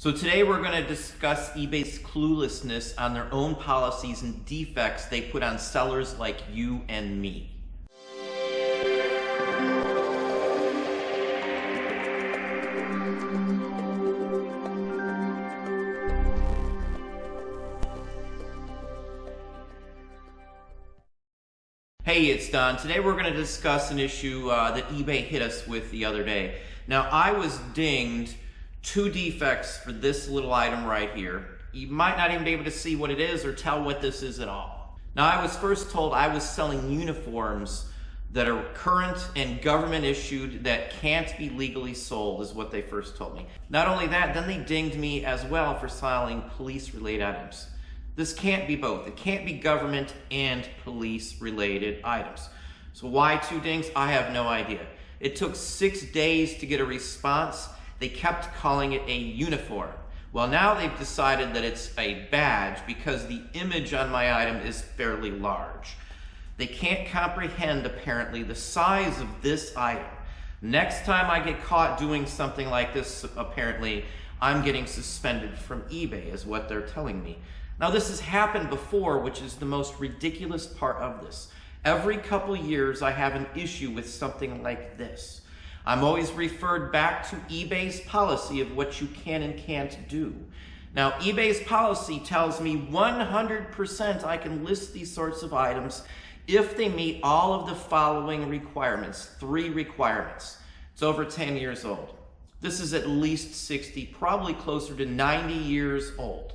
So today we're going to discuss eBay's cluelessness on their own policies and defects they put on sellers like you and me. Hey, it's Don. Today we're going to discuss an issue that eBay hit us with the other day. Now, I was dinged 2 defects for this little item right here. You might not even be able to see what it is or tell what this is at all. Now, I was first told I was selling uniforms that are current and government issued that can't be legally sold, is what they first told me. Not only that, then they dinged me as well for selling police-related items. This can't be both. It can't be government and police-related items. So why 2 dings? I have no idea. It took 6 days to get a response. They kept calling it a uniform. Well, now they've decided that it's a badge because the image on my item is fairly large. They can't comprehend, apparently, the size of this item. Next time I get caught doing something like this, apparently, I'm getting suspended from eBay, is what they're telling me. Now, this has happened before, which is the most ridiculous part of this. Every couple years, I have an issue with something like this. I'm always referred back to eBay's policy of what you can and can't do. Now, eBay's policy tells me 100% I can list these sorts of items if they meet all of the following requirements, 3 requirements. It's over 10 years old. This is at least 60, probably closer to 90 years old.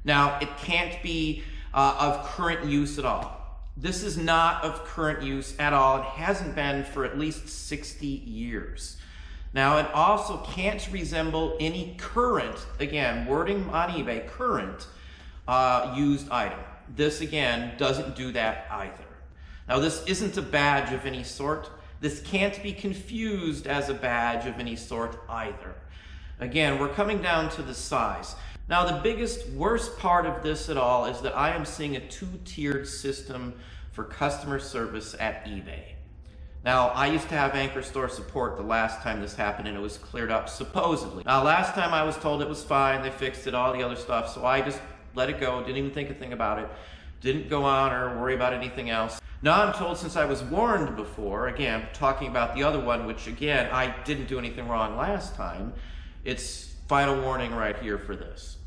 Now, it can't be of current use at all. This is not of current use at all. It hasn't been for at least 60 years. Now, it also can't resemble any current, again, wording on eBay, current used item. This, again, doesn't do that either. Now, this isn't a badge of any sort. This can't be confused as a badge of any sort either. Again, we're coming down to the size. Now, the biggest, worst part of this at all is that I am seeing a 2-tiered system for customer service at eBay. Now, I used to have anchor store support the last time this happened, and it was cleared up, supposedly. Now, last time I was told it was fine, they fixed it, all the other stuff, so I just let it go, didn't even think a thing about it, didn't go on or worry about anything else. Now I'm told, since I was warned before, again, talking about the other one, which again, I didn't do anything wrong last time, it's final warning right here for this.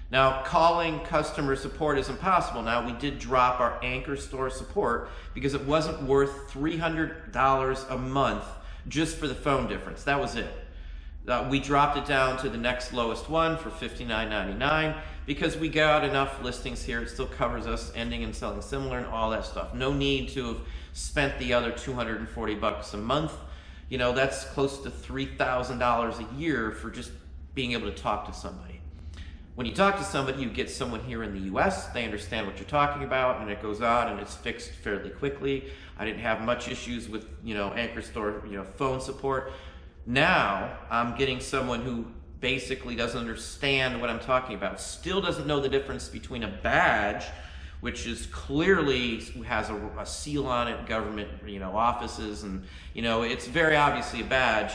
Now, calling customer support is impossible. Now, we did drop our anchor store support because it wasn't worth $300 a month just for the phone difference. That was it. We dropped it down to the next lowest one for $59.99 because we got enough listings here. It still covers us ending and selling similar and all that stuff. No need to have spent the other $240 a month. You know, that's close to $3,000 a year for just being able to talk to somebody. When you talk to somebody, you get someone here in the US, they understand what you're talking about, and it goes on and it's fixed fairly quickly. I didn't have much issues with, anchor store, phone support. Now, I'm getting someone who basically doesn't understand what I'm talking about, still doesn't know the difference between a badge, which is clearly has a seal on it, government, offices, and, it's very obviously a badge.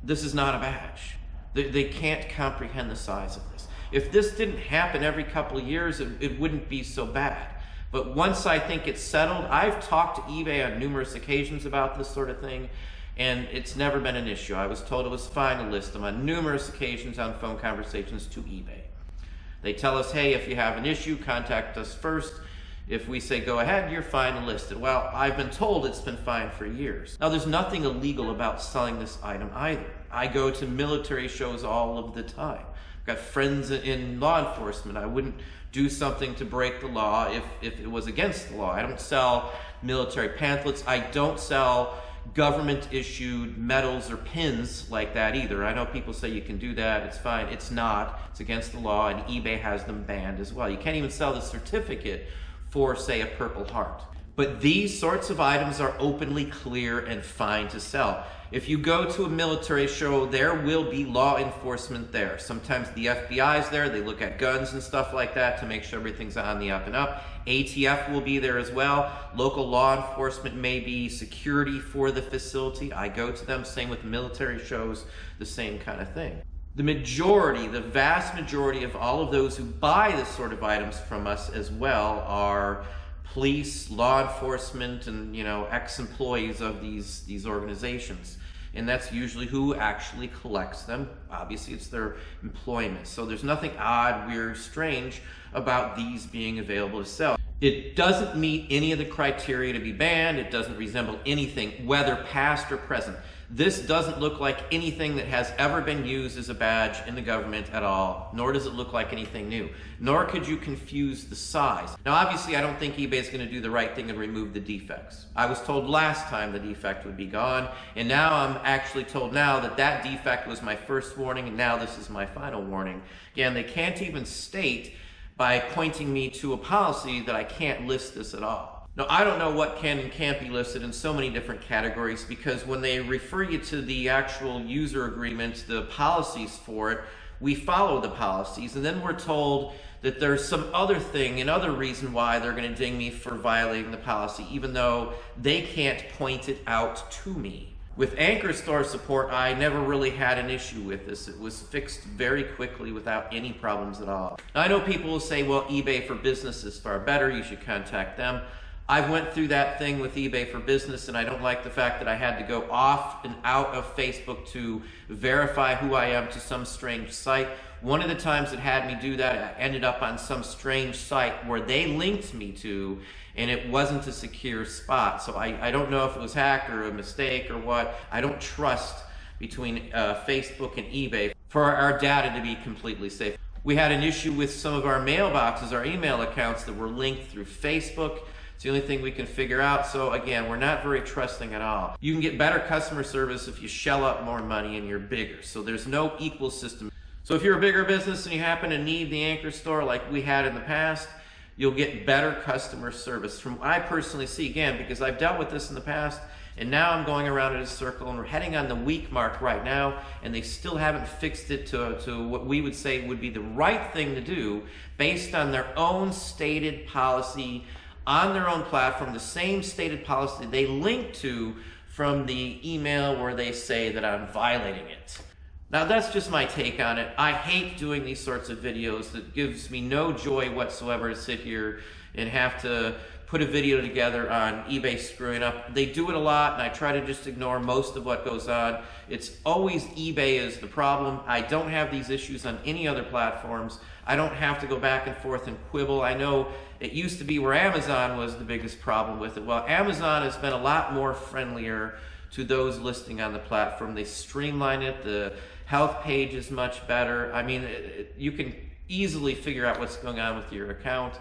This is not a badge. They can't comprehend the size of this. If this didn't happen every couple of years, it wouldn't be so bad. But once I think it's settled, I've talked to eBay on numerous occasions about this sort of thing, and it's never been an issue. I was told it was fine to list them on numerous occasions on phone conversations to eBay. They tell us, hey, if you have an issue, contact us first. If we say go ahead, you're fine to list it. Well, I've been told it's been fine for years. Now, there's nothing illegal about selling this item either. I go to military shows all of the time. I've got friends in law enforcement. I wouldn't do something to break the law if it was against the law. I don't sell military pamphlets. I don't sell government-issued medals or pins like that either. I know people say you can do that. It's fine. It's not. It's against the law, and eBay has them banned as well. You can't even sell the certificate for, say, a Purple Heart. But these sorts of items are openly clear and fine to sell. If you go to a military show, there will be law enforcement there. Sometimes the FBI's there. They look at guns and stuff like that to make sure everything's on the up and up. ATF will be there as well. Local law enforcement may be security for the facility. I go to them. Same with military shows, the same kind of thing. The majority, the vast majority of all of those who buy this sort of items from us as well are police, law enforcement, and ex-employees of these organizations. And that's usually who actually collects them. Obviously, it's their employment. So there's nothing odd, weird, strange about these being available to sell. It doesn't meet any of the criteria to be banned. It doesn't resemble anything, whether past or present. This doesn't look like anything that has ever been used as a badge in the government at all, nor does it look like anything new. Nor could you confuse the size. Now, obviously, I don't think eBay is going to do the right thing and remove the defects. I was told last time the defect would be gone, and now I'm actually told now that that defect was my first warning, and now this is my final warning. Again, they can't even state by pointing me to a policy that I can't list this at all. Now, I don't know what can and can't be listed in so many different categories, because when they refer you to the actual user agreements, the policies for it, we follow the policies, and then we're told that there's some other thing, another reason why they're going to ding me for violating the policy, even though they can't point it out to me. With Anchor Store support, I never really had an issue with this. It was fixed very quickly without any problems at all. Now, I know people will say, well, eBay for Business is far better, you should contact them. I went through that thing with eBay for Business, and I don't like the fact that I had to go off and out of Facebook to verify who I am to some strange site. One of the times it had me do that, I ended up on some strange site where they linked me to, and it wasn't a secure spot. So I don't know if it was hacked or a mistake or what. I don't trust between Facebook and eBay for our data to be completely safe. We had an issue with some of our mailboxes, our email accounts that were linked through Facebook. It's the only thing we can figure out. So again, we're not very trusting at all. You can get better customer service if you shell out more money and you're bigger. So there's no equal system. So if you're a bigger business and you happen to need the Anchor Store like we had in the past, you'll get better customer service. From what I personally see, again, because I've dealt with this in the past, and now I'm going around in a circle, and we're heading on the week mark right now, and they still haven't fixed it to what we would say would be the right thing to do based on their own stated policy on their own platform, the same stated policy they link to from the email where they say that I'm violating it. Now, that's just my take on it. I hate doing these sorts of videos. It gives me no joy whatsoever to sit here and have to put a video together on eBay screwing up. They do it a lot, and I try to just ignore most of what goes on. It's always eBay is the problem. I don't have these issues on any other platforms. I don't have to go back and forth and quibble. I know it used to be where Amazon was the biggest problem with it. Well, Amazon has been a lot more friendlier to those listing on the platform. They streamline it. The health page is much better. I mean, you can easily figure out what's going on with your account.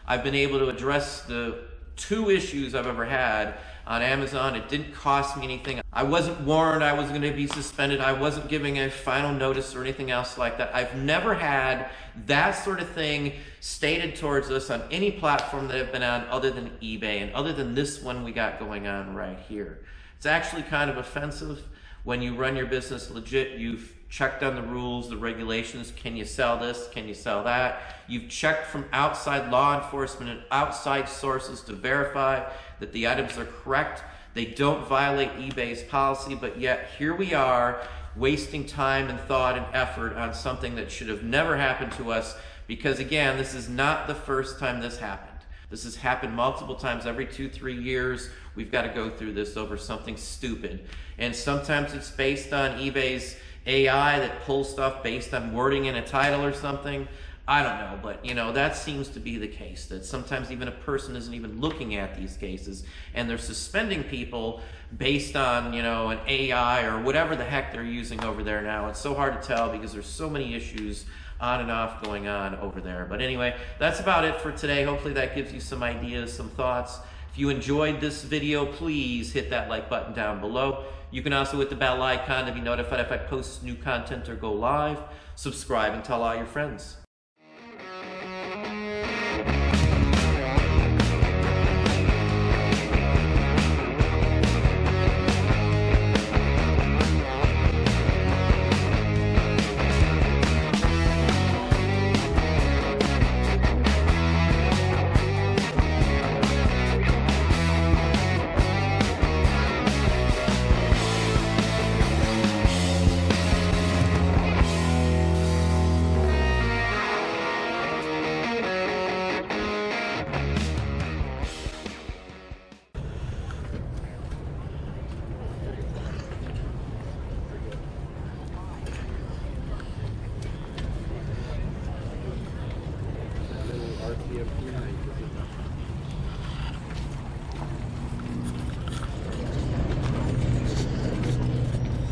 I've been able to address the 2 issues I've ever had on Amazon. It didn't cost me anything. I wasn't warned I was going to be suspended. I wasn't giving a final notice or anything else like that. I've never had that sort of thing stated towards us on any platform that I've been on other than eBay and other than this one we got going on right here. It's actually kind of offensive when you run your business legit. You've checked on the rules, the regulations. Can you sell this? Can you sell that? You've checked from outside law enforcement and outside sources to verify that the items are correct. They don't violate eBay's policy, but yet here we are wasting time and thought and effort on something that should have never happened to us, because again, this is not the first time this happened. This has happened multiple times. Every 2-3 years, we've got to go through this over something stupid. And sometimes it's based on eBay's AI that pulls stuff based on wording in a title or something. I don't know, but that seems to be the case, that sometimes even a person isn't even looking at these cases, and they're suspending people based on, an AI or whatever the heck they're using over there now. It's so hard to tell because there's so many issues on and off going on over there. But anyway, that's about it for today. Hopefully that gives you some ideas, some thoughts. If you enjoyed this video, please hit that like button down below. You can also hit the bell icon to be notified if I post new content or go live. Subscribe and tell all your friends.